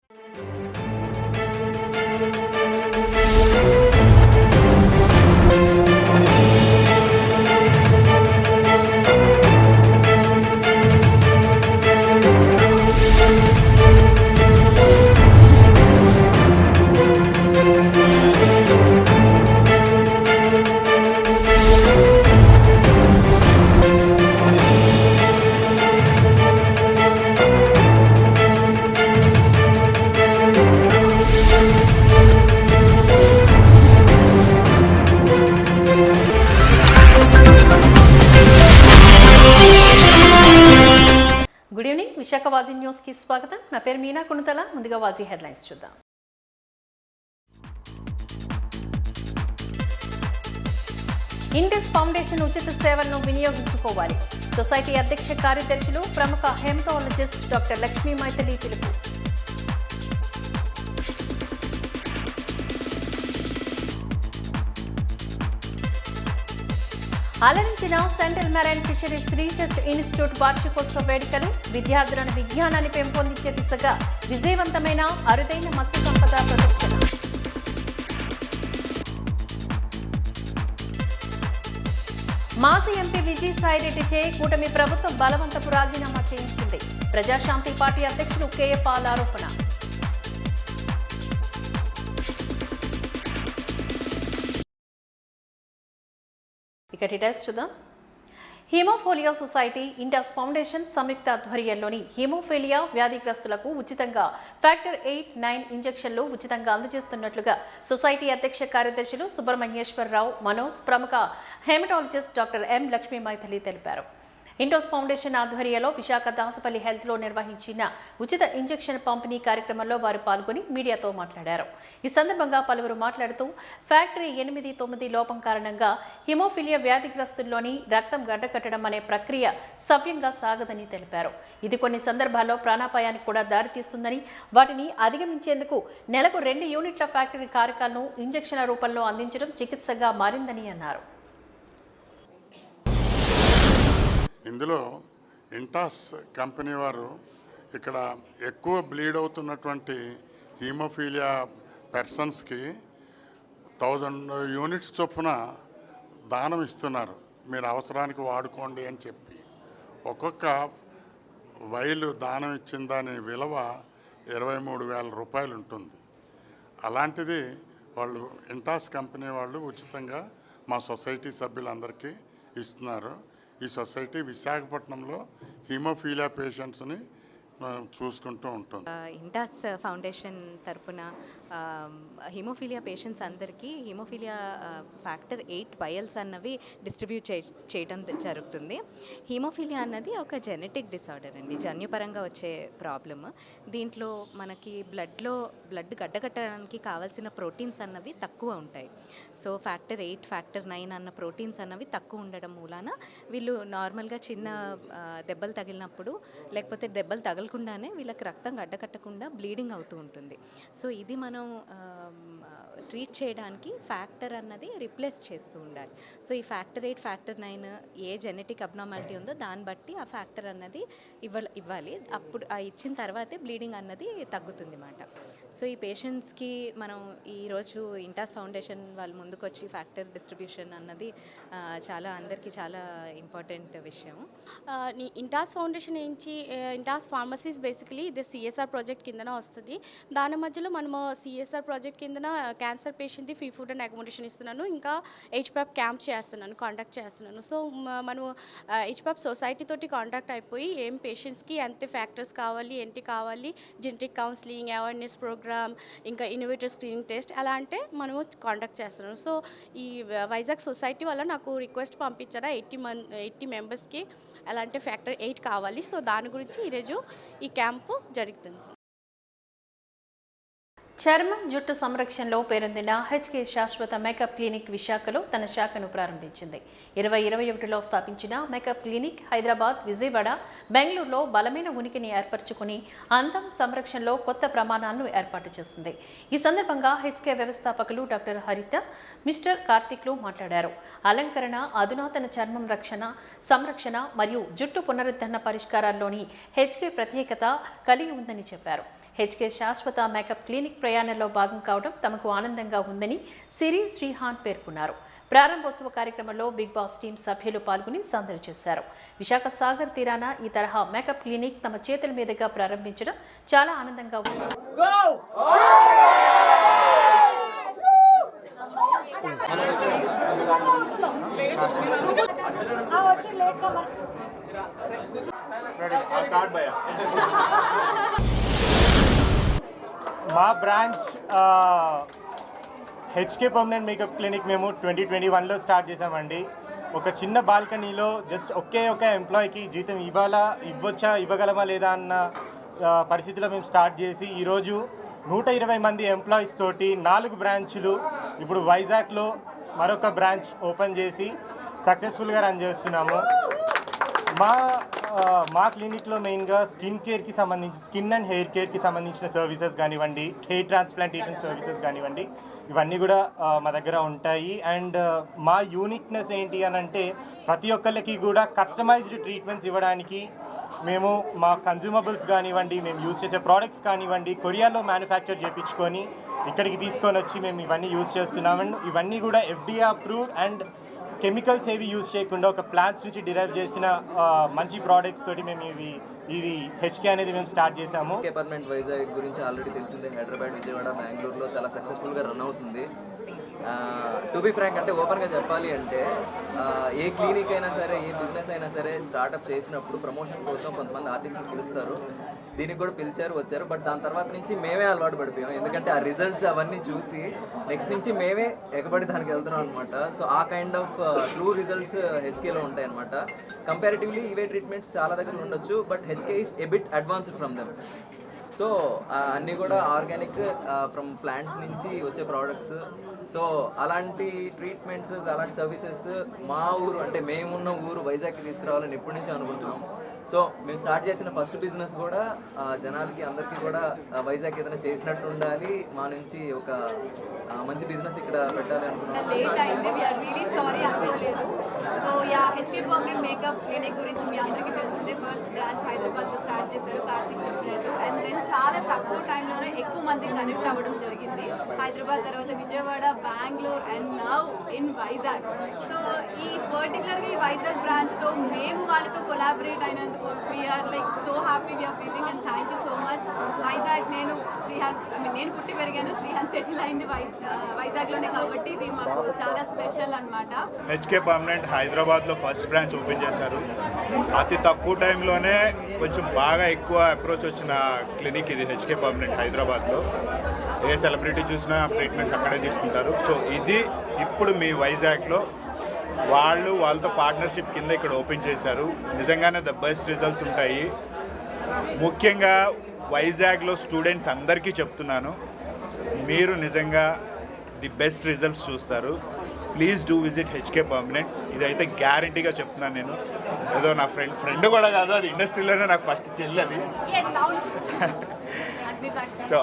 Good evening, Visakha వాజీ news కి స్వాగతం. నా పేరు మీనా కుణతల. ముందుగా వాజీ హెడ్లైన్స్ చూద్దాం. ఇండస్ ఫౌండేషన్ ఉచిత సేవలను వినియోగించుకోవాలి. సొసైటీ అధ్యక్ష కార్యదర్శులు ప్రముఖ హెమటాలజిస్ట్ డాక్టర్ లక్ష్మీ మైథిలి పిలుపు. అలరించిన central marine fisheries research institute వార్షికోత్సవ వేడుకలు. విద్యార్థులను విజ్ఞానాన్ని పెంపొందించే దిశగా విజయవంతమైన అరుదైన మత్స్య సంపద ప్రదర్శన. మాజీ ఎంపీ విజయసాయిరెడ్డిచే కూటమి ప్రభుత్వం బలవంతపు రాజీనామా చేయించింది. ప్రజాశాంతి పార్టీ అధ్యక్షులు కేఏ పాల్ ఆరోపణ. ఇక డీటెయిల్స్ చూద్దాం. హీమోఫీలియా సొసైటీ, ఇండస్ ఫౌండేషన్ సంయుక్త ఆధ్వర్యంలోని హీమోఫీలియా వ్యాధిగ్రస్తులకు ఉచితంగా ఫ్యాక్టర్ 8, 9 ఇంజెక్షన్లు ఉచితంగా అందజేస్తున్నట్లుగా సొసైటీ అధ్యక్ష కార్యదర్శులు సుబ్రహ్మణ్యేశ్వరరావు మనోజ్, ప్రముఖ hematologist doctor M Lakshmi Mythili తెలిపారు. ఇండోస్ ఫౌండేషన్ ఆధ్వర్యంలో విశాఖ దాసపల్లి హెల్త్లో నిర్వహించిన ఉచిత ఇంజెక్షన్ పంపిణీ కార్యక్రమంలో వారు పాల్గొని మీడియాతో మాట్లాడారు. ఈ సందర్భంగా పలువురు మాట్లాడుతూ ఫ్యాక్టరీ 8, 9 లోపం కారణంగా హిమోఫిలియా వ్యాధిగ్రస్తుల్లోని రక్తం గడ్డకట్టడం అనే ప్రక్రియ సవ్యంగా సాగదని తెలిపారు. ఇది కొన్ని సందర్భాల్లో ప్రాణాపాయానికి కూడా దారితీస్తుందని, వాటిని అధిగమించేందుకు నెలకు 2 యూనిట్ల ఫ్యాక్టరీ కారకాలను ఇంజెక్షన్ల రూపంలో అందించడం చికిత్సగా మారిందని అన్నారు. ఇందులో ఇంటాస్ కంపెనీ వారు ఇక్కడ ఎక్కువ బ్లీడ్ అవుతున్నటువంటి హీమోఫీలియా పర్సన్స్కి 1000 యూనిట్స్ చొప్పున దానం ఇస్తున్నారు. మీరు అవసరానికి వాడుకోండి అని చెప్పి ఒక్కొక్క వైలు దానం ఇచ్చిన దాని విలువ 23,000 రూపాయలు ఉంటుంది. అలాంటిది వాళ్ళు ఇంటాస్ కంపెనీ వాళ్ళు ఉచితంగా మా సొసైటీ సభ్యులందరికీ ఇస్తున్నారు. ఈ సొసైటీ విశాఖపట్నంలో హీమోఫీలియా పేషెంట్స్ని చూసుకుంటూ ఉంటుంది. ఇంటాస్ ఫౌండేషన్ తరపున హీమోఫీలియా పేషెంట్స్ అందరికీ హీమోఫీలియా ఫ్యాక్టర్ 8 వయల్స్ అన్నవి డిస్ట్రిబ్యూట్ చేయడం జరుగుతుంది. హీమోఫీలియా అన్నది ఒక జెనెటిక్ డిసార్డర్ అండి, జన్యుపరంగా వచ్చే ప్రాబ్లమ్. దీంట్లో మనకి బ్లడ్ గడ్డకట్టడానికి కావాల్సిన ప్రోటీన్స్ అన్నవి తక్కువ ఉంటాయి. సో ఫ్యాక్టర్ 8, ఫ్యాక్టర్ 9 అన్న ప్రోటీన్స్ అన్నవి తక్కువ ఉండడం మూలాన వీళ్ళు నార్మల్గా చిన్న దెబ్బలు తగిలినప్పుడు, లేకపోతే దెబ్బలు తగలకుండానే వీళ్ళకి రక్తం గడ్డకట్టకుండా బ్లీడింగ్ అవుతూ ఉంటుంది. సో ఇది మనం ట్రీట్ చేయడానికి ఫ్యాక్టర్ అన్నది రిప్లేస్ చేస్తూ ఉండాలి. సో ఈ ఫ్యాక్టర్ 8, ఫ్యాక్టర్ 9 ఏ జెనెటిక్ అబ్నార్మాలిటీ ఉందో దాన్ని బట్టి ఆ ఫ్యాక్టర్ అన్నది ఇవ్వాలి. అప్పుడు ఇచ్చిన తర్వాతే బ్లీడింగ్ అన్నది తగ్గుతుంది అన్నమాట. సో ఈ పేషెంట్స్కి మనం ఈరోజు ఇంటాస్ ఫౌండేషన్ వాళ్ళు ముందుకొచ్చి ఫ్యాక్టర్ డిస్ట్రిబ్యూషన్ అన్నది అందరికీ చాలా ఇంపార్టెంట్ విషయం. ఇంటాస్ ఫౌండేషన్ నుంచి ఇంటాస్ ఫార్మసీస్ బేసికలీ ఇది సిఎస్ఆర్ ప్రాజెక్ట్ కిందన వస్తుంది. దాని మధ్యలో మనము సిఎస్ఆర్ ప్రాజెక్ట్ కిందన క్యాన్సర్ పేషెంట్ది ఫ్రీ ఫుడ్ అండ్ అకామిడేషన్ ఇస్తున్నాను, ఇంకా హెచ్పాప్ క్యాంప్ కండక్ట్ చేస్తున్నాను. సో మనము హెచ్పాప్ సొసైటీ తోటి కాంటాక్ట్ అయిపోయి ఏం పేషెంట్స్కి ఎంత ఫ్యాక్టర్స్ కావాలి, ఏంటి కావాలి, జెనెటిక్ కౌన్సిలింగ్, అవేర్నెస్ ప్రోగ్రామ్, ఇంకా ఇన్నోవేటర్ స్క్రీనింగ్ టెస్ట్ అలా అంటే మనము కాంటాక్ట్ చేస్తున్నాను. సో ఈ వైజాగ్ సొసైటీ వల్ల నాకు రిక్వెస్ట్ పంపించారా 80 మెంబర్స్కి ఎలా అంటే ఫ్యాక్టర్ 8 కావాలి. సో దాని గురించి ఈరోజు ఈ క్యాంపు జరుగుతుంది. చర్మం, జుట్టు సంరక్షణలో పేరొందిన హెచ్కే శాశ్వత మేకప్ క్లినిక్ విశాఖలో తన శాఖను ప్రారంభించింది. 2021లో స్థాపించిన మేకప్ క్లినిక్ హైదరాబాద్, విజయవాడ, బెంగళూరులో బలమైన ఉనికిని ఏర్పరచుకుని అందం సంరక్షణలో కొత్త ప్రమాణాలను ఏర్పాటు చేస్తుంది. ఈ సందర్భంగా హెచ్కే వ్యవస్థాపకులు డాక్టర్ హరిత, మిస్టర్ కార్తిక్లు మాట్లాడారు. అలంకరణ, అధునాతన చర్మం సంరక్షణ మరియు జుట్టు పునరుద్ధరణ పరిష్కారాల్లోని హెచ్కే ప్రత్యేకత కలిగి ఉందని చెప్పారు. హెచ్కే శాశ్వత మేకప్ క్లినిక్ ప్రయాణంలో భాగం కావడం తమకు ఆనందంగా ఉందని సిరి శ్రీహాన్ పేర్కొన్నారు. ప్రారంభోత్సవ కార్యక్రమంలో బిగ్ బాస్ టీం సభ్యులు పాల్గొని సందడి చేశారు. విశాఖ సాగర్ తీరాన ఈ తరహా మేకప్ క్లినిక్ తమ చేతుల మీదుగా ప్రారంభించడం చాలా ఆనందంగా ఉంది. మా branch HK permanent makeup clinic మేము 2021లో స్టార్ట్ చేసామండి. ఒక చిన్న బాల్కనీలో జస్ట్ ఒకే ఒక ఎంప్లాయీకి జీతం ఇవ్వగలమా లేదా అన్న పరిస్థితిలో మేము స్టార్ట్ చేసి ఈరోజు 120 మంది ఎంప్లాయీస్ తోటి 4 బ్రాంచ్లు, ఇప్పుడు వైజాగ్లో మరొక బ్రాంచ్ ఓపెన్ చేసి సక్సెస్ఫుల్గా రన్ చేస్తున్నాము. మా క్లినిక్లో మెయిన్గా స్కిన్ అండ్ హెయిర్ కేర్కి సంబంధించిన సర్వీసెస్ కానివ్వండి, హెయిర్ ట్రాన్స్ప్లాంటేషన్ సర్వీసెస్ కానివ్వండి, ఇవన్నీ కూడా మా దగ్గర ఉంటాయి. అండ్ మా యూనిక్నెస్ ఏంటి అని అంటే ప్రతి ఒక్కళ్ళకి కూడా కస్టమైజ్డ్ ట్రీట్మెంట్స్ ఇవ్వడానికి మేము మా కన్జ్యూమబుల్స్ కానివ్వండి, మేము యూజ్ చేసే ప్రోడక్ట్స్ కానివ్వండి కొరియాలో మ్యానుఫ్యాక్చర్ చేయించుకొని ఇక్కడికి తీసుకొని వచ్చి మేము ఇవన్నీ యూజ్ చేస్తున్నాం. అండ్ ఇవన్నీ కూడా FDA అప్రూవ్డ్ అండ్ కెమికల్స్ ఏవి యూజ్ చేయకుండా ఒక ప్లాంట్స్ నుంచి డిరైవ్ చేసిన మంచి ప్రోడక్ట్స్ తోటి మేము ఇవి హెచ్కే అనేది మేము స్టార్ట్ చేసాము. పర్మనెంట్ వైజాగ్ గురించి ఆల్రెడీ తెలిసిందే. హైదరాబాద్, విజయవాడ, బెంగళూరులో చాలా సక్సెస్ఫుల్గా రన్ అవుతుంది. టు బి ఫ్రాంక్ అంటే ఓపెన్గా చెప్పాలి అంటే ఏ క్లినిక్ అయినా సరే, ఏ బిజినెస్ అయినా సరే స్టార్ట్అప్ చేసినప్పుడు ప్రమోషన్ కోసం కొంతమంది ఆర్టిస్ట్ని పిలుస్తారు. దీనికి కూడా వచ్చారు. బట్ దాని తర్వాత నుంచి మేమే అలవాటు పడిపోయాం. ఎందుకంటే ఆ రిజల్ట్స్ అవన్నీ చూసి నెక్స్ట్ నుంచి మేమే ఎగబడి దానికి వెళ్తున్నాం అనమాట. సో ఆ కైండ్ ఆఫ్ ట్రూ రిజల్ట్స్ హెచ్కేలో ఉంటాయి అనమాట. కంపారిటివ్లీ ఇవే ట్రీట్మెంట్స్ చాలా దగ్గర ఉండొచ్చు, but HK is a bit advanced from them. So అన్నీ కూడా ఆర్గానిక్ ఫ్రమ్ ప్లాంట్స్ నుంచి వచ్చే ప్రోడక్ట్స్. సో అలాంటి ట్రీట్మెంట్స్, అలాంటి సర్వీసెస్ మా ఊరు అంటే మేమున్న ఊరు వైజాగ్కి తీసుకురావాలని ఎప్పటి నుంచో అనుకుంటున్నాం. సో మేము స్టార్ట్ చేసిన ఫస్ట్ బిజినెస్ కూడా జనాలకి అందరికీ కూడా వైజాగ్ ఏదైనా చేసినట్టు ఉండాలి, మా నుంచి ఒక మంచి బిజినెస్ ఇక్కడ పెట్టాలి అనుకున్నాం. లేట్ అయింది, వీఆర్ రియలీ సారీ అనుకోలేదు. So HK permanent makeup clinic గురించి మీ అందరికీ తెలిసిందే. ఫస్ట్ బ్రాంచ్ హైదరాబాద్లో స్టార్ట్ చేశారు, కార్తిక్ చెప్పినట్టు. అండ్ దెన్ చాలా తక్కువ టైంలోనే ఎక్కువ మందికి కనెక్ట్ అవ్వడం జరిగింది. హైదరాబాద్ తర్వాత Vijayawada, Bengaluru and now in Vizag. So ఈ పర్టికులర్గా ఈ వైజాగ్ బ్రాంచ్తో మేము వాళ్ళతో కొలాబరేట్ అయినందుకు we're like so happy, we're feeling. And thank you so much. Vizag నేను పుట్టి పెరిగాను, శ్రీహాన్ సెటిల్ అయింది వైజాగ్లోనే, కాబట్టి ఇది మాకు చాలా స్పెషల్ అనమాట. హెచ్కే పర్మనెంట్ హైదరాబాద్లో ఫస్ట్ బ్రాంచ్ ఓపెన్ చేశారు. అతి తక్కువ టైంలోనే కొంచెం బాగా ఎక్కువ అప్రోచ్ వచ్చిన క్లినిక్ ఇది హెచ్కే పర్మనెంట్ హైదరాబాద్లో. ఏ సెలబ్రిటీ చూసినా ట్రీట్మెంట్స్ అక్కడే తీసుకుంటారు. సో ఇది ఇప్పుడు మీ వైజాగ్లో వాళ్ళతో పార్ట్నర్షిప్ కింద ఇక్కడ ఓపెన్ చేశారు. నిజంగానే ద బెస్ట్ రిజల్ట్స్ ఉంటాయి. ముఖ్యంగా వైజాగ్లో స్టూడెంట్స్ అందరికీ చెప్తున్నాను, మీరు నిజంగా ది బెస్ట్ రిజల్ట్స్ చూస్తారు. Please do visit HK permanent. ఇదైతే గ్యారంటీగా చెప్తున్నాను నేను. ఏదో నా ఫ్రెండ్ కూడా కాదు, అది ఇండస్ట్రీలోనే నాకు ఫస్ట్ చెల్లెది. సో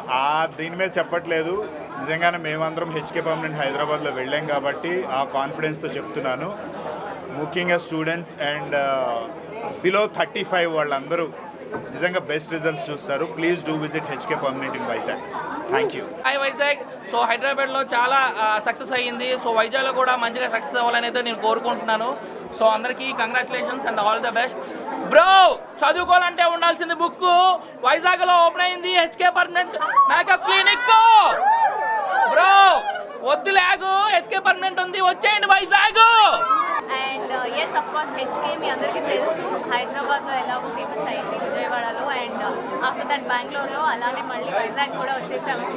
దీని మీద చెప్పట్లేదు, నిజంగానే మేమందరం హెచ్కే పర్మనెంట్ హైదరాబాద్లో వెళ్ళాం కాబట్టి ఆ కాన్ఫిడెన్స్తో చెప్తున్నాను. ముఖ్యంగా స్టూడెంట్స్ అండ్ బిలో 35 వాళ్ళందరూ నిజంగా బెస్ట్ రిజల్ట్స్ చూస్తారు. Please do visit HK permanent in Vizag. Thank you. Vizag so హైదరాబాద్లో చాలా సక్సెస్ అయ్యింది. సో వైజాగ్లో కూడా మంచిగా సక్సెస్ అవ్వాలని అయితే నేను కోరుకుంటున్నాను. సో అందరికీ congratulations and all the best. Bro, చదువుకోవాలంటే ఉండాల్సింది బుక్. వైజాగ్లో ఓపెన్ అయింది HK permanent makeup clinic. Bro వద్దు లేగు, హెచ్కే పర్మనెంట్ ఉంది, వచ్చేయండి Vizag. And yes of course HK మీ అందరికీ తెలుసు, హైదరాబాద్లో ఎలాగో ఫేమస్ అయింది, విజయవాడలో అండ్ ఆఫ్టర్ దట్ బెంగళూరులో, అలానే మళ్ళీ వైజాగ్ కూడా వచ్చేసాము.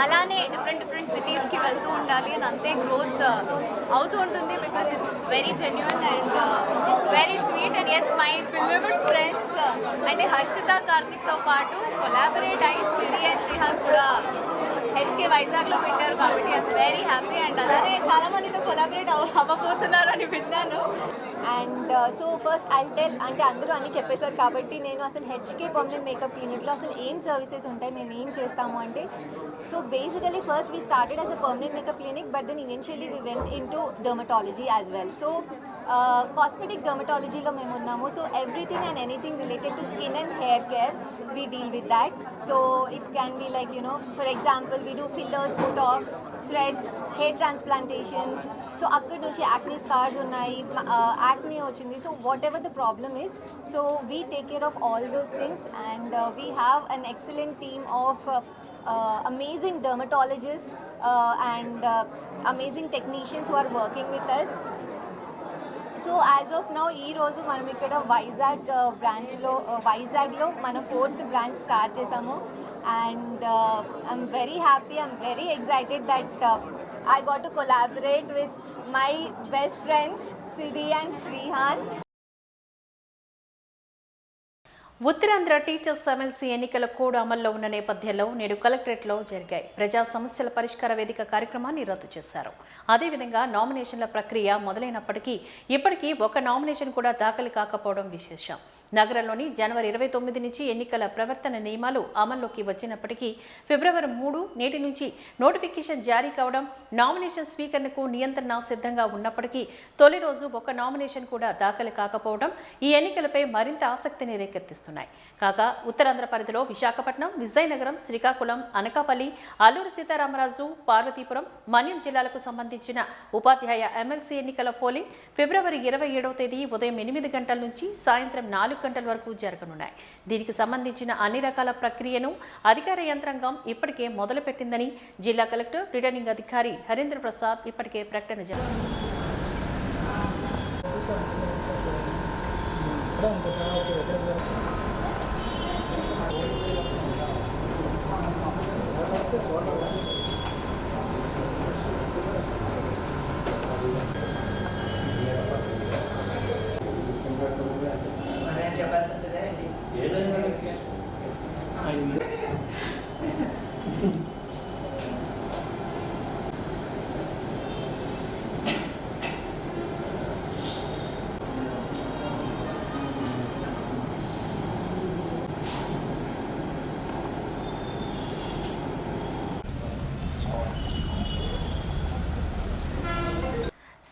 అలానే డిఫరెంట్ సిటీస్కి వెళ్తూ ఉండాలి అని అంతే గ్రోత్ అవుతూ ఉంటుంది. Because it's very genuine and very sweet. And yes my believed friends అంటే హర్షిత, కార్తిక్తో పాటు కొలాబరేట్ అయ్యి సిరి అండ్ శ్రీహాన్ కూడా హెచ్కే వైజాగ్లో పెట్టారు కాబట్టి ఐఎమ్ వెరీ హ్యాపీ. అండ్ అలానే చాలా మందితో కొలాబరేట్ అవ్వబోతున్నారు అని విన్నాను. And so first I tell, అంటే అందరూ అన్నీ చెప్పేశారు కాబట్టి నేను అసలు హెచ్కే పర్మనెంట్ మేకప్ క్లినిక్లో అసలు ఏం సర్వీసెస్ ఉంటాయి, మేము ఏం చేస్తాము అంటే, so basically first we started as a permanent makeup clinic, but then eventually we went into dermatology as well. So cosmetic డర్మటాలజీలో మేము ఉన్నాము. So everything and anything related to skin and hair care we deal with that. So it can be like for example we do fillers, botox, threads, hair transplantations. So అక్కడ నుంచి acne scars ఉన్నాయి, acne వచ్చింది. So whatever the problem is, so we take care of all those things and we have an excellent team of amazing dermatologists and amazing technicians who are working with us. So as of now ఈ రోజు మనం ఇక్కడ వైజాగ్లో మన 4th branch start చేసాము. And I'm very happy, I'm very excited that I got to collaborate with my best friends Siri and Srihan. Uttarandhra teachers MLC ఎన్నికల code అమల్లో ఉన్న నేపథ్యంలో నేడు కలెక్టరేట్లో జరిగాయి ప్రజా సమస్యల పరిష్కార వేదిక కార్యక్రమాన్ని రద్దు చేశారు. అదేవిధంగా నామినేషన్ల ప్రక్రియ మొదలైనప్పటికీ ఇప్పటికీ ఒక నామినేషన్ కూడా దాఖలు కాకపోవడం విశేషం. నగరంలోని జనవరి 29 నుంచి ఎన్నికల ప్రవర్తన నియమాలు అమల్లోకి వచ్చినప్పటికీ ఫిబ్రవరి 3 నేటి నుంచి నోటిఫికేషన్ జారీ కావడం, నామినేషన్ స్వీకరణకు నియంత్రణ సిద్ధంగా ఉన్నప్పటికీ తొలి రోజు ఒక నామినేషన్ కూడా దాఖలు కాకపోవడం ఈ ఎన్నికలపై మరింత ఆసక్తిని రేకెత్తిస్తున్నాయి. కాగా ఉత్తరాంధ్ర పరిధిలో విశాఖపట్నం, విజయనగరం, శ్రీకాకుళం, అనకాపల్లి, అల్లూరు సీతారామరాజు, పార్వతీపురం, మన్యం జిల్లాలకు సంబంధించిన ఉపాధ్యాయ ఎమ్మెల్సీ ఎన్నికల పోలింగ్ ఫిబ్రవరి 27వ తేదీ ఉదయం 8 గంటల నుంచి సాయంత్రం 4 గంటల వరకు జరగనున్నాయి. దీనికి సంబంధించిన అన్ని రకాల ప్రక్రియను అధికార యంత్రాంగం ఇప్పటికే మొదలుపెట్టిందని జిల్లా కలెక్టర్ రిటర్నింగ్ అధికారి హరీంద్ర ప్రసాద్ ఇప్పటికే ప్రకటన చేశారు.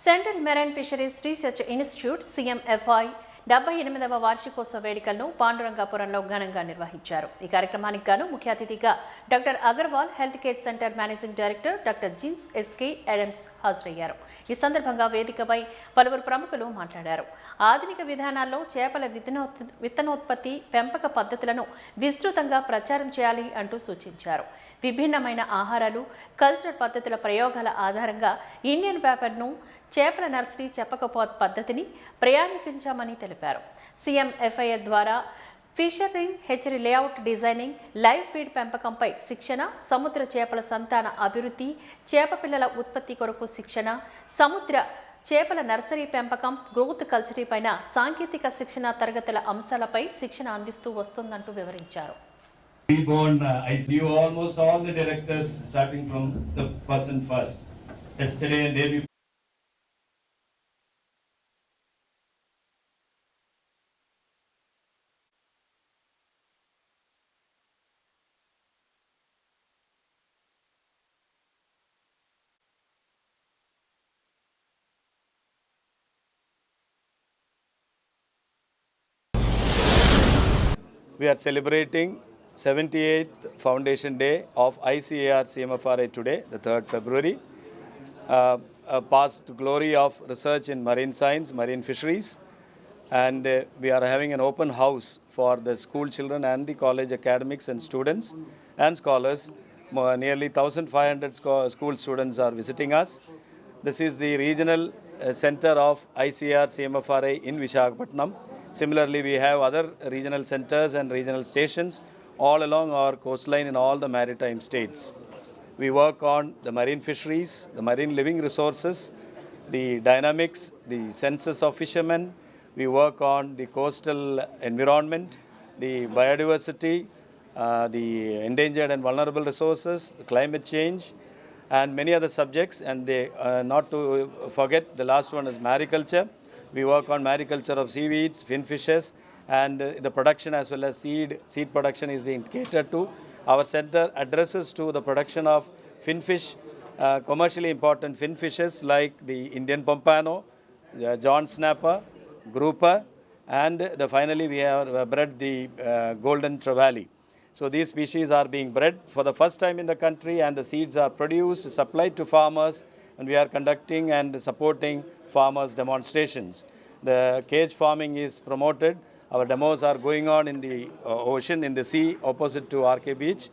Central marine fisheries research institute CMFI 78వ వార్షికోత్సవ వేడుకలను పాండురంగాపురంలో ఘనంగా నిర్వహించారు. ఈ కార్యక్రమానికి గాను ముఖ్య అతిథిగా doctor Agarwal health care centre managing director doctor జిన్స్ SK అడమ్స్ హాజరయ్యారు. ఈ సందర్భంగా వేదికపై పలువురు ప్రముఖులు మాట్లాడారు. ఆధునిక విధానాల్లో చేపల విత్తనోత్పత్తి, పెంపక పద్ధతులను విస్తృతంగా ప్రచారం చేయాలి అంటూ సూచించారు. విభిన్నమైన ఆహారాలు, కల్చరల్ పద్ధతుల ప్రయోగాల ఆధారంగా ఇండియన్ పేపర్ను చేపల నర్సరీ చెప్పకపో పద్ధతిని ప్రయాణించామని తెలిపారు. CMFI ద్వారా fishery hatchery layout designing, live feed పెంపకంపై శిక్షణ, సముద్ర చేపల సంతాన అభివృద్ధి, చేప పిల్లల ఉత్పత్తి కొరకు శిక్షణ, సముద్ర చేపల నర్సరీ పెంపకం, గ్రోత్ కల్చరీ పైన సాంకేతిక శిక్షణ తరగతుల అంశాలపై శిక్షణ అందిస్తూ వస్తుందంటూ వివరించారు. I knew almost all the directors starting from the person first. Yesterday and day before. We are celebrating 78th Foundation Day of ICAR CMFRA today, the 3rd February. A past glory of research in marine science, marine fisheries. And we are having an open house for the school children and the college academics and students and scholars. Nearly 1,500 school students are visiting us. This is the regional center of ICAR CMFRA in Visakhapatnam. Similarly, we have other regional centers and regional stations all along our coastline in all the maritime states. We work on the marine fisheries, the marine living resources, the dynamics, the census of fishermen. We work on the coastal environment, the biodiversity, the endangered and vulnerable resources, climate change, and many other subjects. And not to forget, the last one is mariculture. We work on mariculture of seaweeds, fin fishes, and the production as well as seed production is being catered to. Our center addresses to the production of fin fish, commercially important fin fishes like the Indian pompano, John snapper, grouper, and finally we have bred the golden trevally. So these species are being bred for the first time in the country, and the seeds are produced, supplied to farmers, and we are conducting and supporting farmers' demonstrations. The cage farming is promoted. Our demos are going on in the ocean, in the sea, opposite to RK Beach.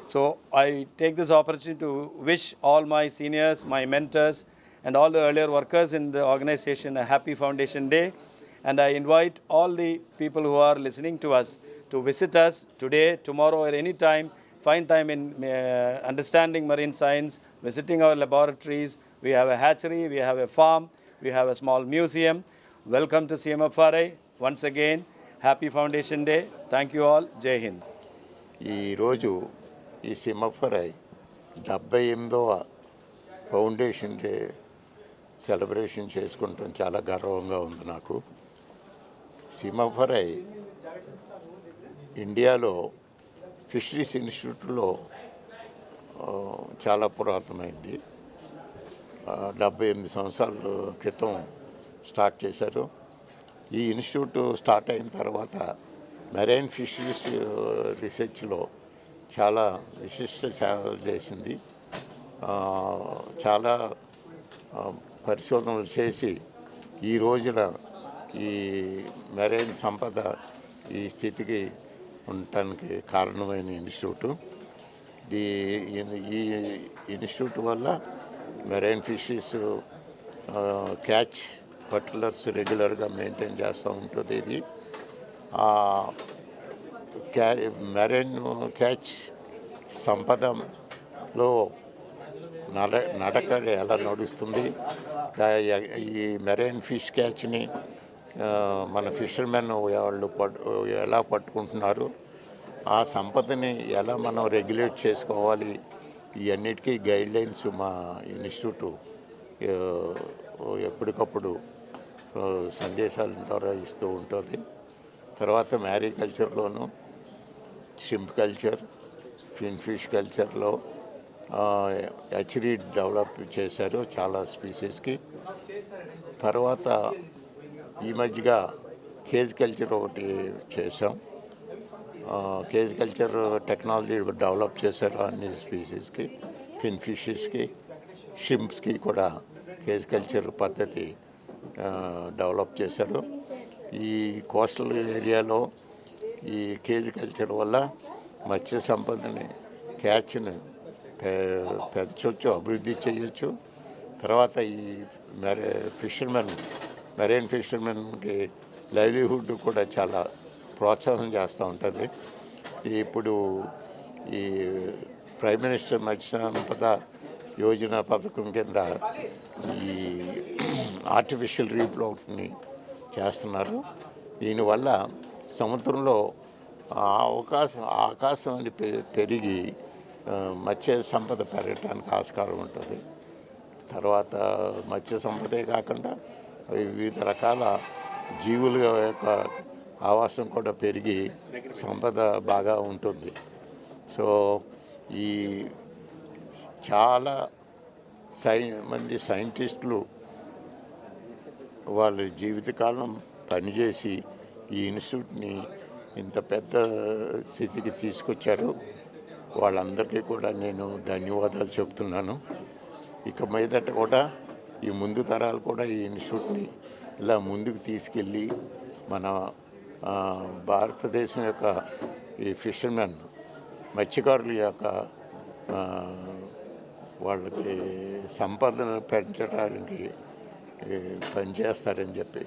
So I take this opportunity to wish all my seniors, my mentors, and all the earlier workers in the organization a happy Foundation Day. And I invite all the people who are listening to us to visit us today, tomorrow, or any time. Find time in understanding marine science, visiting our laboratories. We have a hatchery, we have a farm, we have a small museum. Welcome to CMFRI. Once again, happy Foundation Day. Thank you all. Jai Hind. ఈరోజు ఈ CMFRI 78వ foundation day celebration చేసుకుంటాం చాలా గర్వంగా ఉంది నాకు. CMFRI ఇండియాలో fisheries ఇన్స్టిట్యూట్లో చాలా పురాతనమైంది. 78 సంవత్సరాల క్రితం స్టార్ట్ చేశారు. ఈ ఇన్స్టిట్యూట్ స్టార్ట్ అయిన తర్వాత మెరైన్ ఫిషరీస్ రీసెర్చ్లో చాలా విశిష్ట సేవలు చేసింది. చాలా పరిశోధనలు చేసి ఈ రోజున ఈ మెరైన్ సంపద ఈ స్థితికి ఉండటానికి కారణమైన ఇన్స్టిట్యూట్. ఈ ఇన్స్టిట్యూట్ వల్ల మెరైన్ ఫిషరీస్ క్యాచ్ పర్టికులర్స్ రెగ్యులర్గా మెయింటైన్ చేస్తూ ఉంటుంది. ఇది మెరైన్ క్యాచ్ సంపదలో నడక ఎలా నడుస్తుంది, ఈ మెరైన్ ఫిష్ క్యాచ్ని మన ఫిషర్మెన్ వాళ్ళు ఎలా పట్టుకుంటున్నారు, ఆ సంపదని ఎలా మనం రెగ్యులేట్ చేసుకోవాలి, ఇవన్నిటికీ గైడ్లైన్స్ మా ఇన్స్టిట్యూట్ ఎప్పటికప్పుడు సందేశాల ద్వారా ఇస్తూ ఉంటుంది. తర్వాత మ్యారీకల్చర్లోను, షింప్ కల్చర్, ఫిష్ కల్చర్లో హెచ్చరీ డెవలప్ చేశారు చాలా స్పీసీస్కి. తర్వాత ఈ మధ్యగా కేజ్ కల్చర్ ఒకటి చేసాం. కేజ్ కల్చర్ టెక్నాలజీ డెవలప్ చేశారు అన్ని స్పీసీస్కి, ఫిషెస్కి, షింప్స్కి కూడా కేజ్ కల్చర్ పద్ధతి డెవలప్ చేశారు. ఈ కోస్టల్ ఏరియాలో ఈ కేజ్ కల్చర్ వల్ల మత్స్య సంపదని క్యాచ్ని పెంచవచ్చు, అభివృద్ధి చేయొచ్చు. తర్వాత ఈ మెరైన్ ఫిషర్మెన్కి లైవ్లీహుడ్ కూడా చాలా ప్రోత్సాహం చేస్తూ ఉంటుంది. ఇప్పుడు ఈ ప్రైమ్ మినిస్టర్ మత్స్య సంపద యోజన పథకం కింద ఈ ఆర్టిఫిషియల్ రీప్రొడక్ట్ని చేస్తున్నారు. దీనివల్ల సముద్రంలో ఆకాశం అని పెరిగి మత్స్య సంపద పెరగడానికి ఆస్కారం ఉంటుంది. తర్వాత మత్స్య సంపదే కాకుండా వివిధ రకాల జీవుల యొక్క ఆవాసం కూడా పెరిగి సంపద బాగా ఉంటుంది. సో ఈ చాలా మంది సైంటిస్టులు వాళ్ళ జీవితకాలం పనిచేసి ఈ ఇన్స్టిట్యూట్ని ఇంత పెద్ద స్థితికి తీసుకొచ్చారు. వాళ్ళందరికీ కూడా నేను ధన్యవాదాలు చెప్తున్నాను. ఇక మీదట కూడా ఈ ముందు తరాలు కూడా ఈ ఇన్స్టిట్యూట్ని ఇలా ముందుకు తీసుకెళ్ళి మన భారతదేశం యొక్క ఈ ఫిషర్మెన్ మత్స్యకారుల యొక్క వాళ్ళకి సంపదను పెంచడానికి పనిచేస్తారని చెప్పి.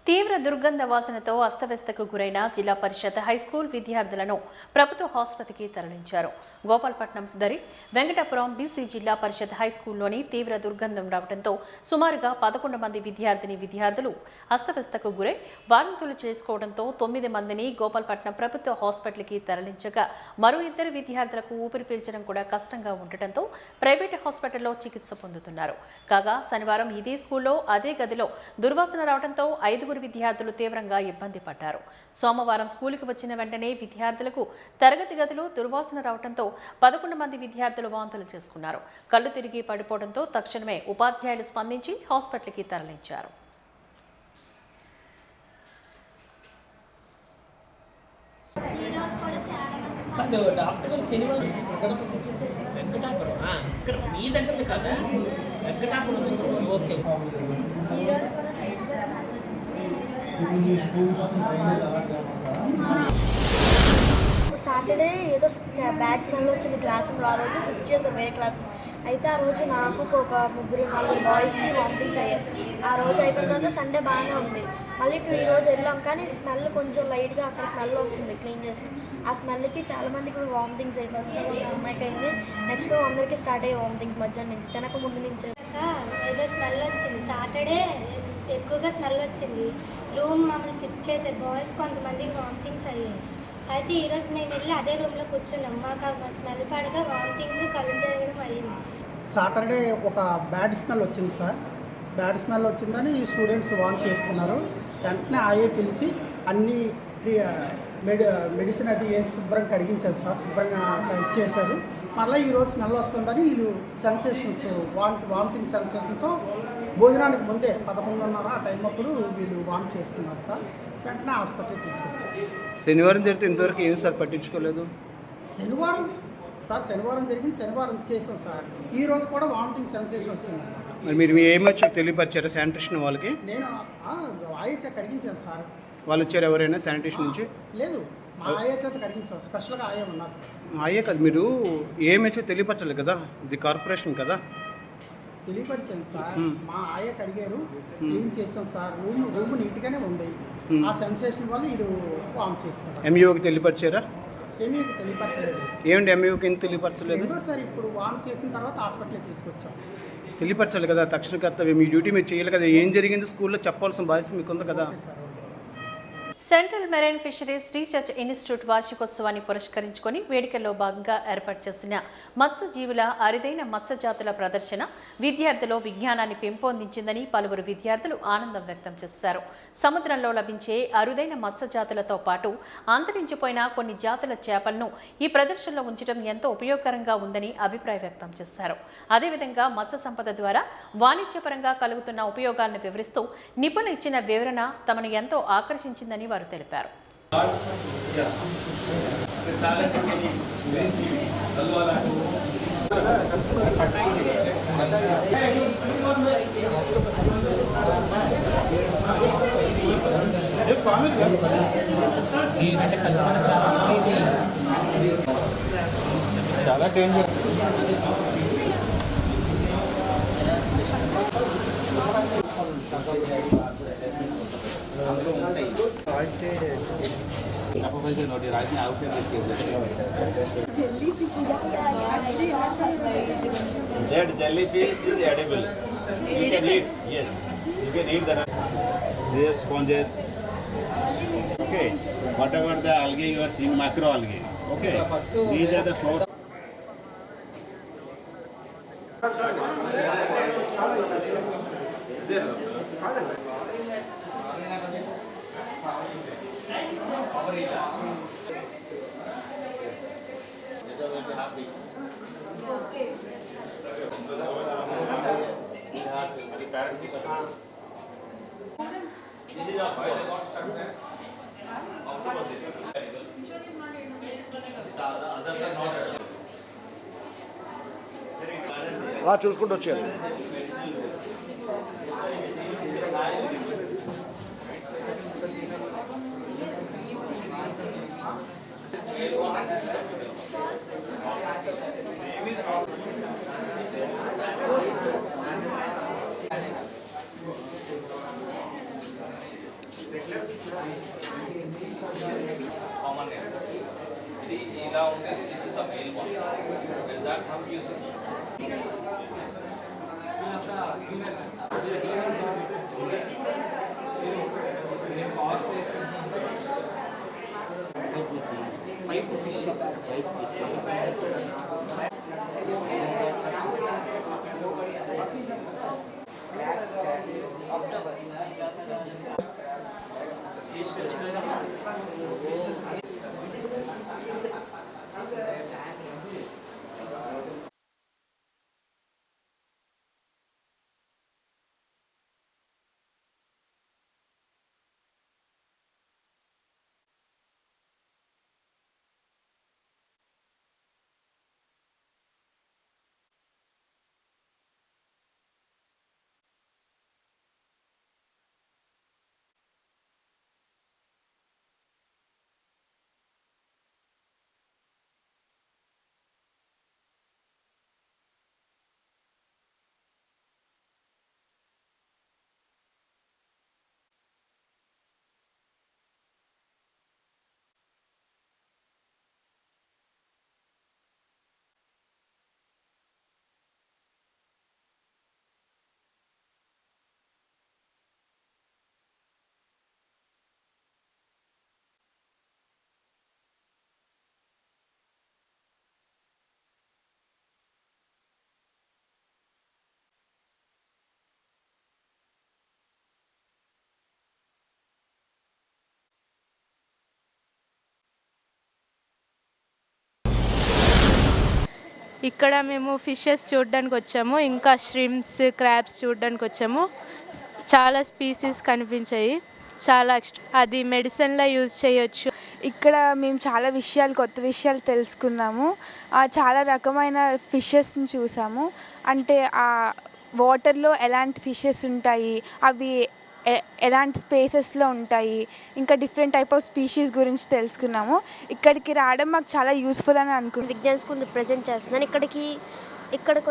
తీవ్ర దుర్గంధ వాసనతో అస్తవ్యస్తకు గురైన జిల్లా పరిషత్ హైస్కూల్ విద్యార్థులను ప్రభుత్వ ఆసుపత్రికి తరలించారు. గోపాల్పట్నం దరి వెంకటాపురం బీసీ జిల్లా పరిషత్ హైస్కూల్లోని తీవ్ర దుర్గంధం రావడంతో సుమారుగా 11 మంది విద్యార్థులు అస్తవ్యస్తకు గురై వాంతులు చేసుకోవడంతో 9 మందిని గోపాల్పట్నం ప్రభుత్వ హాస్పిటల్కి తరలించగా మరో 2 విద్యార్థులకు ఊపిరి పీల్చడం కూడా కష్టంగా ఉండటంతో ప్రైవేట్ హాస్పిటల్లో చికిత్స పొందుతున్నారు. కాగా శనివారం ఇదే స్కూల్లో అదే గదిలో దుర్వాసన రావడంతో 5 విద్యార్థులు విద్యార్థులు తీవ్రంగా ఇబ్బంది పడ్డారు. సోమవారం స్కూలుకు వచ్చిన వెంటనే విద్యార్థులకు తరగతి గదిలో దుర్వాసన రావడంతో 11 మంది విద్యార్థులు వాంతులు చేసుకున్నారు. కళ్ళు తిరిగి పడిపోవడంతో తక్షణమే ఉపాధ్యాయులు స్పందించి హాస్పిటల్కి తరలించారు. డాక్టర్ శనివారం ఇక్కడ మీ దగ్గర కదా వెంకటాపురం ఓకే సాటర్డే ఏదో బ్యాచ్ వల్ల వచ్చింది క్లాస్ రూమ్లో. ఆ రోజు షిఫ్ట్ చేసాం వేరే క్లాస్. అయితే ఆ రోజు నాకు ఒక 3-4 బాయ్స్కి వామిటింగ్స్ అయ్యాయి. ఆ రోజు అయిపోయిన తర్వాత సండే బాగానే ఉంది. మళ్ళీ ఈ రోజు వెళ్ళాం కానీ స్మెల్ కొంచెం లైట్గా అక్కడ స్మెల్ వస్తుంది క్లీన్ చేసి. ఆ స్మెల్కి చాలామందికి కూడా వామిటింగ్స్ అయ్యి ఫస్ట్ అమ్మాయికి అయింది. నెక్స్ట్ అందరికీ స్టార్ట్ అయ్యాయి వామిటింగ్స్ మధ్యాహ్నం నుంచి, తినక ముందు నుంచి. ఏదో స్మెల్ వచ్చింది. సాటర్డే ఎక్కువగా స్మెల్ వచ్చింది. రూమ్ మమ్మల్ని షిఫ్ట్ చేసే బాయ్స్ కొంతమందికి వామిటింగ్స్ అయ్యాయి. అయితే ఈరోజు మేము వెళ్ళి అదే రూమ్లో కూర్చున్నాం. మాకు ఆ స్మెల్ పడగా వామిటింగ్స్ కళ్ళు తిరగడం అయ్యింది. సాటర్డే ఒక బ్యాడ్ స్మెల్ వచ్చింది సార్. బ్యాడ్ స్మెల్ వచ్చిందని స్టూడెంట్స్ వాంట్ చేసుకున్నారు. వెంటనే ఆయే పిలిచి అన్ని మెడిసిన్ అది వేసి శుభ్రంగా కడిగించారు సార్. శుభ్రంగా ఇచ్చేశారు. మళ్ళీ ఈరోజు స్మెల్ వస్తుందని వీళ్ళు సెన్సేషన్స్ వామిటింగ్ సెన్సేషన్తో భోజనానికి ముందే 11:30 ఆ టైం అప్పుడు వీళ్ళు వామిట్ చేసుకున్నారు సార్. వెంటనే హాస్పిటల్కి తీసుకొచ్చారు. శనివారం జరిగితే ఇంతవరకు ఏమి సార్ పట్టించుకోలేదు? శనివారం జరిగింది. శనివారం చేసాం సార్. ఈ రోజు కూడా వామిటింగ్ సెన్సేషన్ వచ్చింది అన్నమాట. మరి మీరు ఏమొచ్చో తెలియపరిచారా శానిటేషన్ వాళ్ళకి? నేను ఆయే చేత కడిగించాను సార్. వాళ్ళు వచ్చారు ఎవరైనా శానిటేషన్ నుంచి? లేదు, మా ఆయే చేత కడిగించాను. స్పెషల్గా ఆయే ఉన్నారు సార్. ఆయే కదా, మీరు ఏమొచ్చో తెలియపరచాలి కదా, ఇది కార్పొరేషన్ కదా. తెలియపరిచాను సార్. మా ఆయే కడిగారు, క్లీన్ చేసాం సార్. రూమ్ నీట్గానే ఉంది. ఆ సెన్సేషన్ వల్ల ఇది వామ్ చేసుకున్నాం. ఎంఈఓకి తెలియపరిచారా? ఎంఈఓకి తెలియపరచలేదు. ఏమండి ఎంఈఓకి ఎందుకు తెలియపరచలేదు? సార్ ఇప్పుడు వామ్ చేసిన తర్వాత హాస్పిటల్కి తీసుకొచ్చాం. తెలియపరచాలి కదా, తక్షణ కర్తవ్యం. మీ డ్యూటీ మీరు చేయాలి కదా. ఏం జరిగింది స్కూల్లో చెప్పాల్సిన బాధ్యత మీకు ఉంది కదా. Central marine fisheries research institute వార్షికోత్సవాన్ని పురస్కరించుకొని వేడుకల్లో భాగంగా ఏర్పాటు చేసిన మత్స్యజీవుల అరుదైన మత్స్యజాతుల ప్రదర్శన విద్యార్థుల్లో విజ్ఞానాన్ని పెంపొందించిందని పలువురు విద్యార్థులు ఆనందం వ్యక్తం చేశారు. సముద్రంలో లభించే అరుదైన మత్స్యజాతులతో పాటు అంతరించిపోయిన కొన్ని జాతుల చేపలను ఈ ప్రదర్శనలో ఉంచడం ఎంతో ఉపయోగకరంగా ఉందని అభిప్రాయం వ్యక్తం చేశారు. అదేవిధంగా మత్స్య సంపద ద్వారా వాణిజ్యపరంగా కలుగుతున్న ఉపయోగాలను వివరిస్తూ నిపుణులు ఇచ్చిన వివరణ తమను ఎంతో ఆకర్షించిందని వారు తెలిపారు. చాలా danger. That jellyfish is edible. You can eat. Yes, you can eat the rest. These are sponges. Okay, whatever the algae you are seeing, macroalgae. Okay, these are the source. చూసుకుంటూ వచ్చారు. ఇలా ఉండేది. This is the mail one. With that how you pipe fish ఇక్కడ మేము fishes చూడడానికి వచ్చాము, ఇంకా shrimps, crabs చూడడానికి వచ్చాము. చాలా స్పీసీస్ కనిపించాయి, చాలా అది మెడిసిన్లో యూజ్ చేయొచ్చు. ఇక్కడ మేము చాలా విషయాలు, కొత్త విషయాలు తెలుసుకున్నాము. చాలా రకమైన ఫిషెస్ని చూసాము. అంటే ఆ వాటర్లో ఎలాంటి ఫిషెస్ ఉంటాయి, అవి ఎలాంటి స్పేసెస్లో ఉంటాయి, ఇంకా డిఫరెంట్ టైప్ ఆఫ్ స్పీషీస్ గురించి తెలుసుకున్నాము. ఇక్కడికి రావడం మాకు చాలా యూస్ఫుల్ అని అనుకుంటున్నాను. విజ్ఞాన్ స్కూల్ రిప్రజెంట్ చేస్తున్నాను. ఇక్కడికి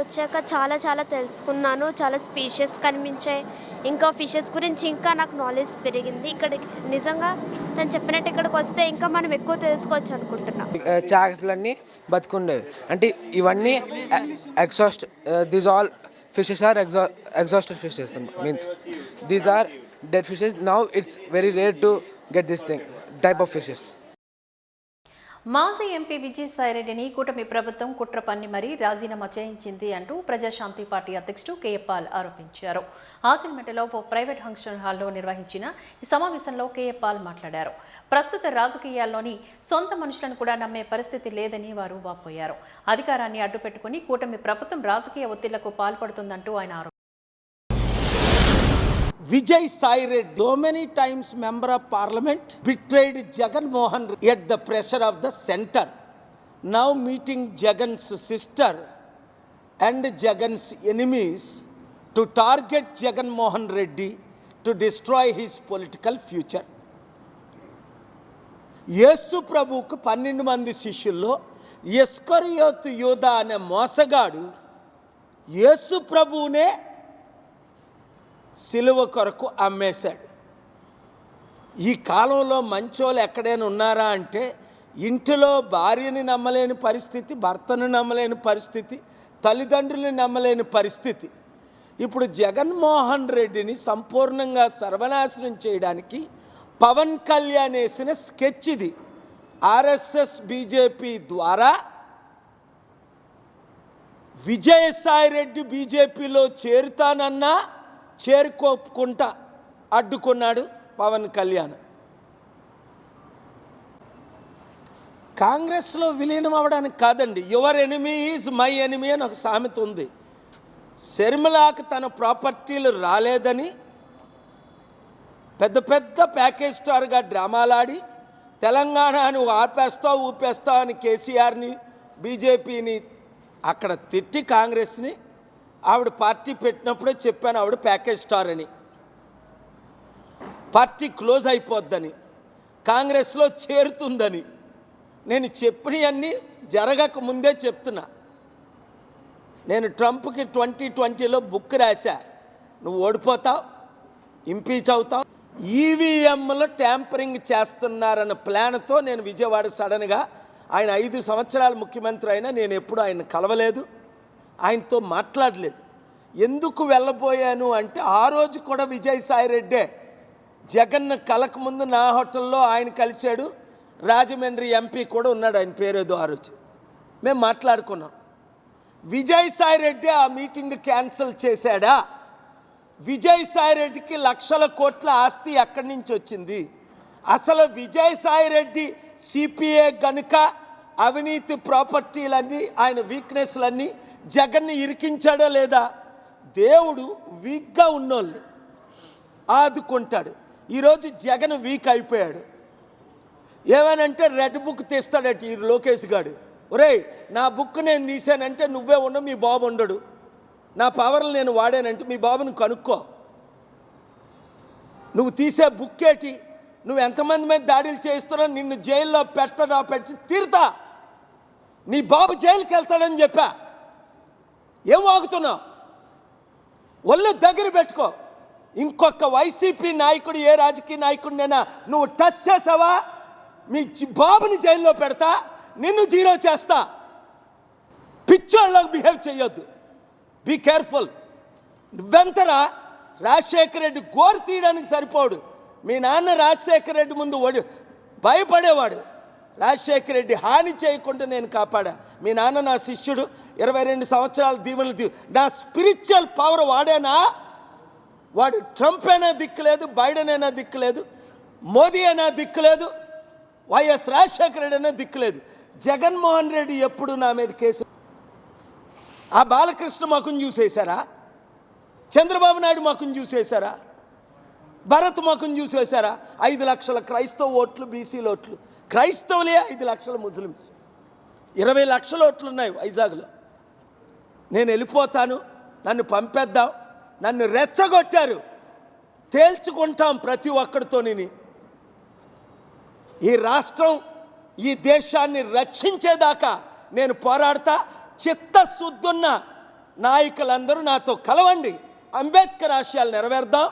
వచ్చాక చాలా తెలుసుకున్నాను. చాలా స్పీషీస్ కనిపించాయి, ఇంకా ఫిషెస్ గురించి ఇంకా నాకు నాలెడ్జ్ పెరిగింది. ఇక్కడ నిజంగా తను చెప్పినట్టు ఇక్కడికి వస్తే ఇంకా మనం ఎక్కువ తెలుసుకోవచ్చు అనుకుంటున్నాం. చేపలన్నీ బతుకుండేవి, అంటే ఇవన్నీ exhaust, these all fishes are exhausted fishes, means these are dead fishes. Now it's very rare to get this type of fishes. మాజీ ఎంపీ విజయసాయిరెడ్డిని కూటమి ప్రభుత్వం కుట్ర పన్ని మరీ రాజీనామా చేయించింది అంటూ ప్రజాశాంతి పార్టీ అధ్యక్షుడు కేఏ పాల్ ఆరోపించారు. ఆసిల్మెటలో ఓ ప్రైవేట్ ఫంక్షన్ హాల్లో నిర్వహించిన ఈ సమావేశంలో కేఏ పాల్ మాట్లాడారు. ప్రస్తుత రాజకీయాల్లోని సొంత మనుషులను కూడా నమ్మే పరిస్థితి లేదని వారు వాపోయారు. అధికారాన్ని అడ్డుపెట్టుకుని కూటమి ప్రభుత్వం రాజకీయ ఒత్తిళ్లకు పాల్పడుతుందంటూ ఆయన ఆరోపించారు. Vijay Sai Reddy, so many times member of parliament, betrayed Jagan Mohan at the pressure of the center. Now meeting Jagan's sister and Jagan's enemies to target Jagan Mohan Reddy to destroy his political future. యేసు ప్రభువుకు 12 మంది శిష్యుల్లో ఇస్కరియోతు యూదా అనే మోసగాడు యేసు ప్రభువునే సిలువ కొరకు అమ్మేశాడు. ఈ కాలంలో మంచోళ్ళు ఎక్కడైనా ఉన్నారా అంటే ఇంటిలో భార్యని నమ్మలేని పరిస్థితి, భర్తను నమ్మలేని పరిస్థితి, తల్లిదండ్రులని నమ్మలేని పరిస్థితి. ఇప్పుడు జగన్మోహన్ రెడ్డిని సంపూర్ణంగా సర్వనాశనం చేయడానికి పవన్ కళ్యాణ్ వేసిన స్కెచ్ ఇది. ఆర్ఎస్ఎస్ బీజేపీ ద్వారా విజయసాయి రెడ్డి బీజేపీలో చేరుతానన్నా చేరుకోకుండా అడ్డుకున్నాడు పవన్ కళ్యాణ్. కాంగ్రెస్లో విలీనం అవ్వడానికి కాదండి, your enemy is my enemy అని ఒక సామెత ఉంది. శర్మిలాకు తన ప్రాపర్టీలు రాలేదని పెద్ద పెద్ద ప్యాకేజ్ స్టార్గా డ్రామాలాడి తెలంగాణను ఆపేస్తావు ఊపేస్తావు అని కేసీఆర్ని బీజేపీని అక్కడ తిట్టి కాంగ్రెస్ని ఆవిడ పార్టీ పెట్టినప్పుడే చెప్పాను ఆవిడ ప్యాకేజ్ స్టార్ అని, పార్టీ క్లోజ్ అయిపోద్దని, కాంగ్రెస్లో చేరుతుందని. నేను చెప్పినవన్నీ జరగక ముందే చెప్తున్నా. నేను ట్రంప్కి 2020లో బుక్ రాశా, నువ్వు ఓడిపోతావు, ఇంపీచ్ అవుతావు, ఈవీఎంలో ట్యాంపరింగ్ చేస్తున్నారన్న ప్లాన్తో నేను విజయవాడ సడన్గా, ఆయన 5 సంవత్సరాలు ముఖ్యమంత్రి అయినా నేను ఎప్పుడు ఆయన కలవలేదు, ఆయనతో మాట్లాడలేదు. ఎందుకు వెళ్ళబోయాను అంటే ఆ రోజు కూడా విజయసాయి రెడ్డే జగన్ కలకముందు నా హోటల్లో ఆయన కలిశాడు. రాజమండ్రి ఎంపీ కూడా ఉన్నాడు, ఆయన పేరేదో ఆ రోజు మేము మాట్లాడుకున్నాం. విజయసాయి రెడ్డి ఆ మీటింగ్ క్యాన్సిల్ చేశాడా? విజయసాయి రెడ్డికి లక్షల కోట్ల ఆస్తి ఎక్కడి నుంచి వచ్చింది? అసలు విజయసాయి రెడ్డి సిపిఏ గనుక అవినీతి ప్రాపర్టీలన్నీ ఆయన వీక్నెస్లన్నీ జగన్ని ఇరికించాడా లేదా? దేవుడు వీక్గా ఉన్నోళ్ళు ఆదుకుంటాడు. ఈరోజు జగన్ వీక్ అయిపోయాడు. ఏమనంటే రెడ్ బుక్ తీస్తాడట ఈ లోకేష్ గాడు. ఒరేయ్ నా బుక్ నేను తీసానంటే నువ్వే ఉండవు, మీ బాబు ఉండడు. నా పవర్లు నేను వాడానంటే మీ బాబుని కనుక్కో. నువ్వు తీసే బుక్ ఏంటి? నువ్వు ఎంతమంది మీద దాడులు చేస్తున్నావు, నిన్ను జైల్లో పెట్టి తీరుతా. నీ బాబు జైలుకి వెళ్తాడని చెప్పా. ఏం వాగుతున్నావు? ఒళ్ళు దగ్గర పెట్టుకో. ఇంకొక వైసీపీ నాయకుడు, ఏ రాజకీయ నాయకుడినైనా నువ్వు టచ్ చేసావా మీ బాబుని జైల్లో పెడతా, నిన్ను జీరో చేస్తా. పిచ్చోళ్ళకి బిహేవ్ చేయొద్దు, బీ కేర్ఫుల్. నువ్వెంతరా రాజశేఖర రెడ్డి గోరు తీయడానికి సరిపోడు. మీ నాన్న రాజశేఖర రెడ్డి ముందు భయపడేవాడు. రాజశేఖర రెడ్డి హాని చేయకుండా నేను కాపాడా. మీ నాన్న నా శిష్యుడు, 22 సంవత్సరాల దీవెనలు నా స్పిరిచువల్ పవర్ వాడేనా? వాడు ట్రంప్ అయినా దిక్కులేదు, బైడెన్ అయినా దిక్కులేదు, మోదీ అయినా దిక్కులేదు, వైఎస్ రాజశేఖర రెడ్డి అయినా దిక్కులేదు. జగన్మోహన్ రెడ్డి ఎప్పుడు నా మీద కేసు ఆ బాలకృష్ణ ముఖం చూసేశారా? చంద్రబాబు నాయుడు ముఖం చూసేశారా? భరత్ ముఖం చూసేశారా? 5 లక్షల క్రైస్తవ ఓట్లు, బీసీల ఓట్లు. క్రైస్తవులే 5 లక్షల ముస్లిమ్స్. 20 లక్షల ఓట్లు ఉన్నాయి వైజాగ్లో. నేను వెళ్ళిపోతాను, నన్ను పంపేద్దాం, నన్ను రెచ్చగొట్టారు, తేల్చుకుంటాం ప్రతి ఒక్కడితోని. ఈ రాష్ట్రం, ఈ దేశాన్ని రక్షించేదాకా నేను పోరాడతా. చిత్తశుద్ధున్న నాయకులందరూ నాతో కలవండి, అంబేద్కర్ ఆశయాలు నెరవేర్దాం.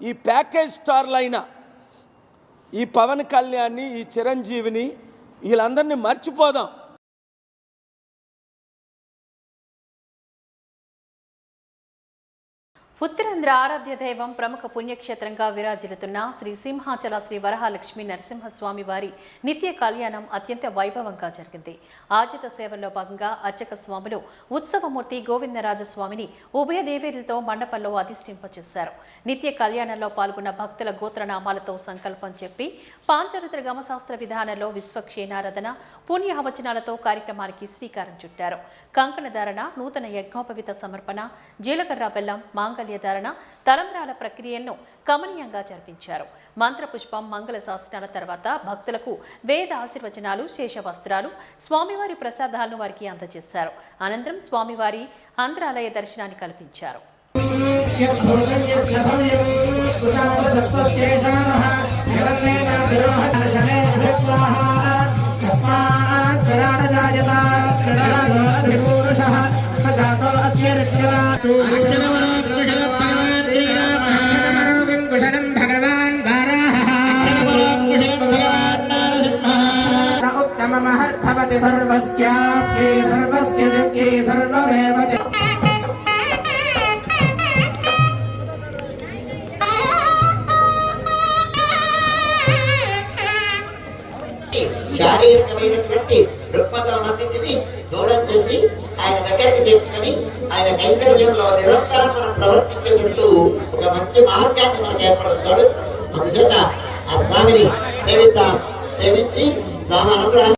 ఈ ప్యాకేజ్ స్టార్లైన ఈ పవన్ కళ్యాణ్ని, ఈ చిరంజీవిని, వీళ్ళందరినీ మర్చిపోదాం. ఉత్తరాంధ్ర ఆరాధ్య దైవం ప్రముఖ పుణ్యక్షేత్రంగా విరాజిల్లుతున్న శ్రీ సింహాచల శ్రీ వరహాలక్ష్మి నరసింహస్వామి వారి నిత్య కళ్యాణం అత్యంత వైభవంగా జరిగింది. ఆజిత సేవల్లో భాగంగా అర్చక స్వాములు ఉత్సవమూర్తి గోవిందరాజస్వామిని ఉభయ దేవేరులతో మండపంలో అధిష్ఠింపచేశారు. నిత్య కళ్యాణంలో పాల్గొన్న భక్తుల గోత్రనామాలతో సంకల్పం చెప్పి పాంచరిత్ర గమశాస్త్ర విధానంలో విశ్వక్షేణారాధన, పుణ్యవచనాలతో కార్యక్రమానికి శ్రీకారం చుట్టారు. కంకణధారణ, నూతన యజ్ఞోపవిత సమర్పణ, జీలకర్ర బెల్లం, మాంగళ్యధారణ, తలంబ్రాల ప్రక్రియలను కమనీయంగా జరిపించారు. మంత్రపుష్పం, మంగళ శాసనాల తర్వాత భక్తులకు వేద ఆశీర్వచనాలు, శేషవస్త్రాలు, స్వామివారి ప్రసాదాలను వారికి అందజేశారు. అనంతరం స్వామివారి అంతరాలయ దర్శనాన్ని కల్పించారు. శారీరకమైనటువంటి రుగ్మతలన్నింటినీ దూరం చేసి ఆయన దగ్గరికి చేర్చుకొని ఆయన కైంకర్యంలో నిరంతరం మనం ప్రవర్తించేటట్టు ఒక మంచి మార్గాన్ని మనకు ఏర్పరుస్తాడు. అందుచేత ఆ స్వామిని సేవిద్దాం, సేవించి స్వామి అనుగ్రహం.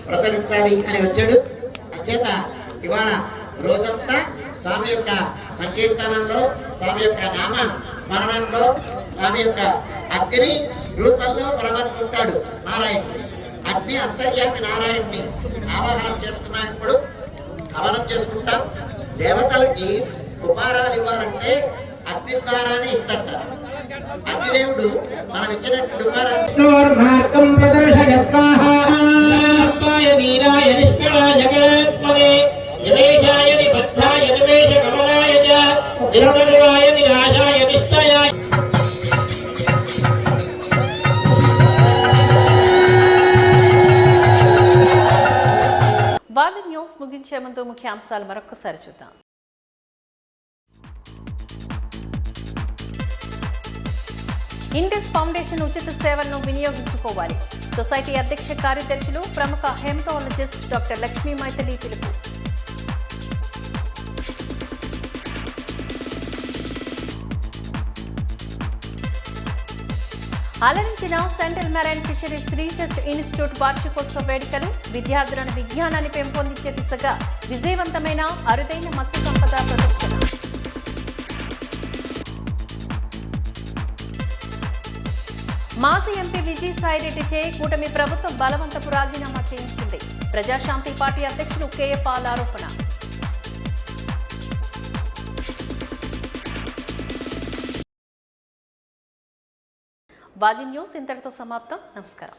ప్రసరించాలి అని వచ్చాడు. అంచేత ఇవాళ రోజంతా స్వామి యొక్క సంకీర్తనంలో, స్వామి యొక్క నామ స్మరణంలో, స్వామి యొక్క అగ్ని రూపంలో ప్రవర్తుంటాడు నారాయణుడు. అగ్ని అంతర్యామి నారాయణుని ఆవాహనం చేసుకున్నాం. ఇప్పుడు హవనం చేసుకుంటాం. దేవతలకి కుమారాలు ఇవ్వాలంటే అగ్ని ద్వారానే ఇస్తాట. అగ్నిదేవుడు మనం ఇచ్చినట్టు వాళ్ళ న్యూస్ ముగించే ముందు ముఖ్యాంశాలు మరొకసారి చూద్దాం. ఇండస్ ఫౌండేషన్ ఉచిత సేవలను వినియోగించుకోవాలి. సొసైటీ అధ్యక్ష కార్యదర్శులు ప్రముఖ హెమటాలజిస్ట్ డాక్టర్ లక్ష్మీ మైథిలి పిలుపు. అలరించిన central marine fisheries research institute వార్షికోత్సవ వేడుకలు. విద్యార్థులను విజ్ఞానాన్ని పెంపొందించే దిశగా విజయవంతమైన అరుదైన మత్స్య సంపద ప్రదర్శన. మాజీ ఎంపీ విజయసాయిరెడ్డిచే కూటమి ప్రభుత్వం బలవంతపు రాజీనామా చేయించింది. ప్రజాశాంతి పార్టీ అధ్యక్షులు కేఏ పాల్ ఆరోపణ. వాజీ న్యూస్ ఇంతటితో సమాప్తం. నమస్కారం.